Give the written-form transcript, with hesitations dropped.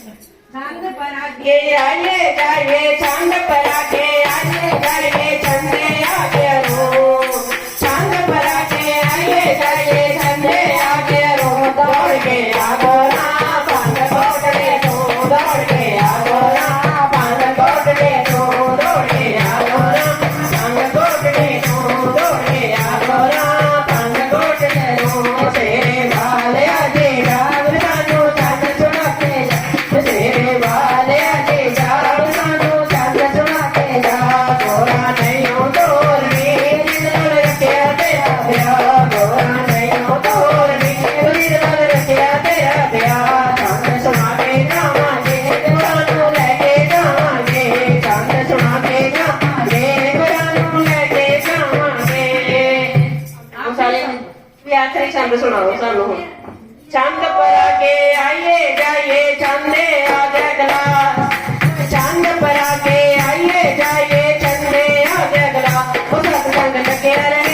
चांद पर आगे आइए जाइए चांद पर आगे आइए जाइए चंदे आगे रो चांद पर आगे आइए जाइए चंदे आगे रो दौड़ के आगो ना पान कोट ले तो दौड़ के आगो ना पान कोट ले तो दौड़ के आगो ना पान कोट ले तो दौड़ के आगो ना पान कोट ले रो तेरे वाले आगे राम सानू चांद चुराते जा तेरे वाले आगे राम सानू चांद चुराते जा गोरा नहीं हो तोर वीर दिल रखिया तेरा प्यार गोरा नहीं हो तोर वीर दिल रखिया तेरा प्यार चांद सुना के जावांगे गोरानू लेके जावांगे चांद सुना के जावांगे गोरानू लेके जावांगे आखिरी चंद सुनाओ सानू हुण चंद पर आके आइए जाइए चंदे आगे गला चंद पर आके आइए जाइए चंदे आगे गला उस संग लगे